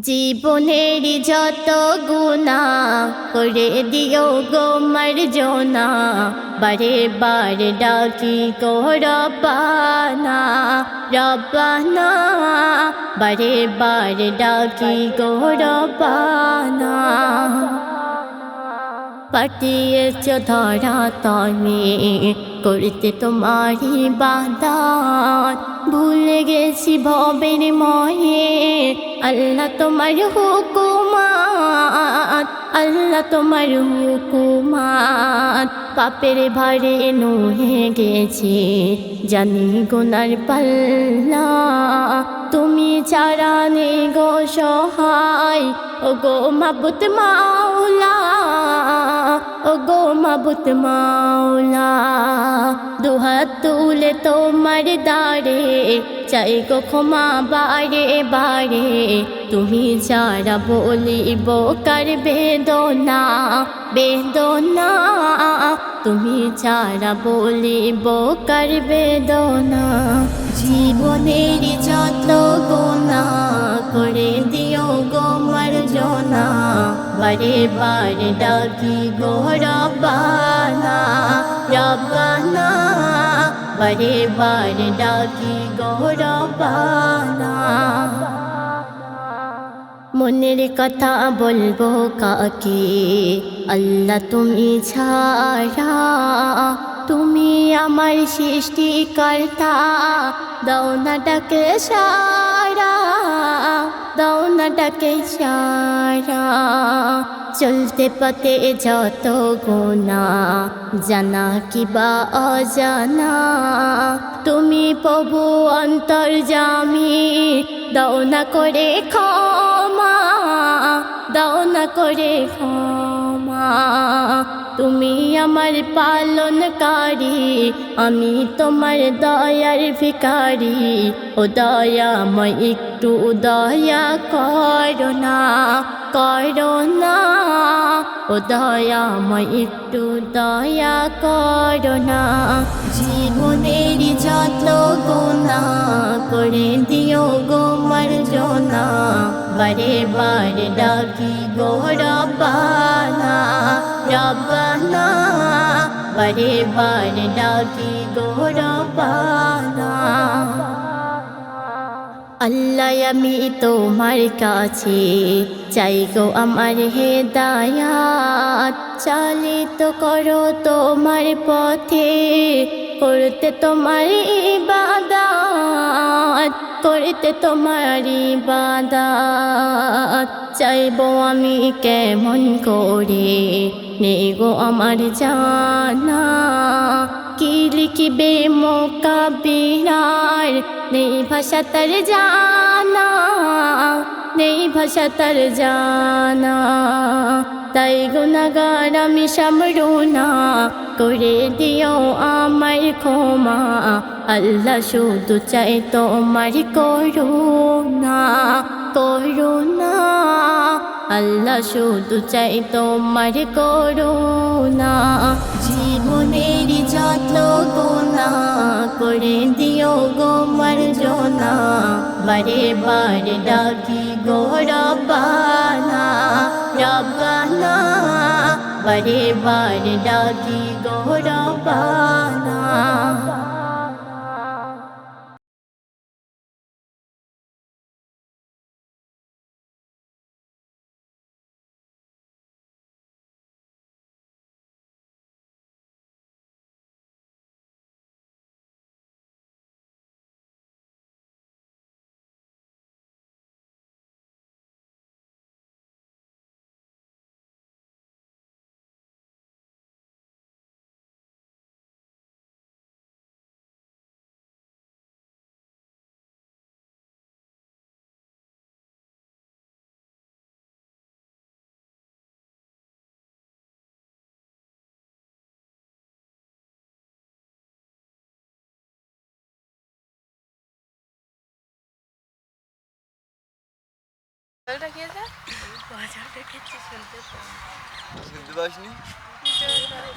জীবনের যত গুনাহ করে দিও গো মার্জনা, বারে বারে ডাকি গো রব্বানা রব্বানা, বারে বারে ডাকি গো রব্বানা। পাঠিয়েছ ধরা তনে করতে তোমারি ইবাদত, ভুলে গেছি ভবের মহে আল্লাহ তোমার হুকুমাত, আল্লাহ তোমার হুকুমাত। পাপের ভারে নুয়ে গেছে জানি গুনার পাল্লা, তুমি ছাড়া নেই গো সহায় ও গো মাবুদ মাওলা, ও গো মাবুদ মাওলা। দুহাত তুলে তোমার দাঁড়ে চাই গো ক্ষমা বারে বারে, তুমি যারা বলিব কার বেদনা বেদনা, তুমি যারা বলিব কার বেদনা। জীবনের যত গুনাহ করে দিও গো মার্জনা, বারে বারে ডাকি গো রব্বানা রব্বানা, বারে বারে ডাকি গো রব্বানা। মনের কথা বলবো কাকে আল্লাহ তুমি ছাড়া, তুমি আমার সৃষ্টিকর্তা, দাও না ডাকে সারা, দাও না ডাকে সারা। চলতে পথে যত গুনাহ জানা কিবা অজানা, তুমি প্রভু অন্তর্যামী, দাও না করে ক্ষমা, দাও না করে ক্ষমা। তুমি আমার পালনকারী, আমি তোমার দয়ার ভিখারি, ও দয়াময় একটু দয়া করো না করো না, ও দয়াময় একটু দয়া করো না। জীবনের যত গুনাহ করে দিও গো মার্জনা, বারে বারে ডাকি গো রব্বানা রব্বানা, বারে বারে ডাকি গো রব্বানা। আল্লাহ আমি তোমার কাছে চাই গো আমার হেদায়াত, চালিত করো তোমার পথে করতে তোমার ইবাদত, করতে তোমার ইবাদত। চাইবো আমি কেমন করে নেই গো আমার জানা, কি লিখিবে মোকাবিলার নেই ভাষা তার জানা, নেই ভাষা তার জানা। তাই গুনাহগার আমি সামরুনা, করে দিও আমার ক্ষমা, আল্লাহ শুধু চাই তোমার করুণা করুণা, আল্লাহ শুধু চাই তোমার করুণা। জীবনের যত গুনাহ করে দিও গো মার্জনা, বারে বারে ডাকি গো রব্বানা রব্বানা, বারে বারে ডাকি গো রব্বানা। শুনতে পাসনি?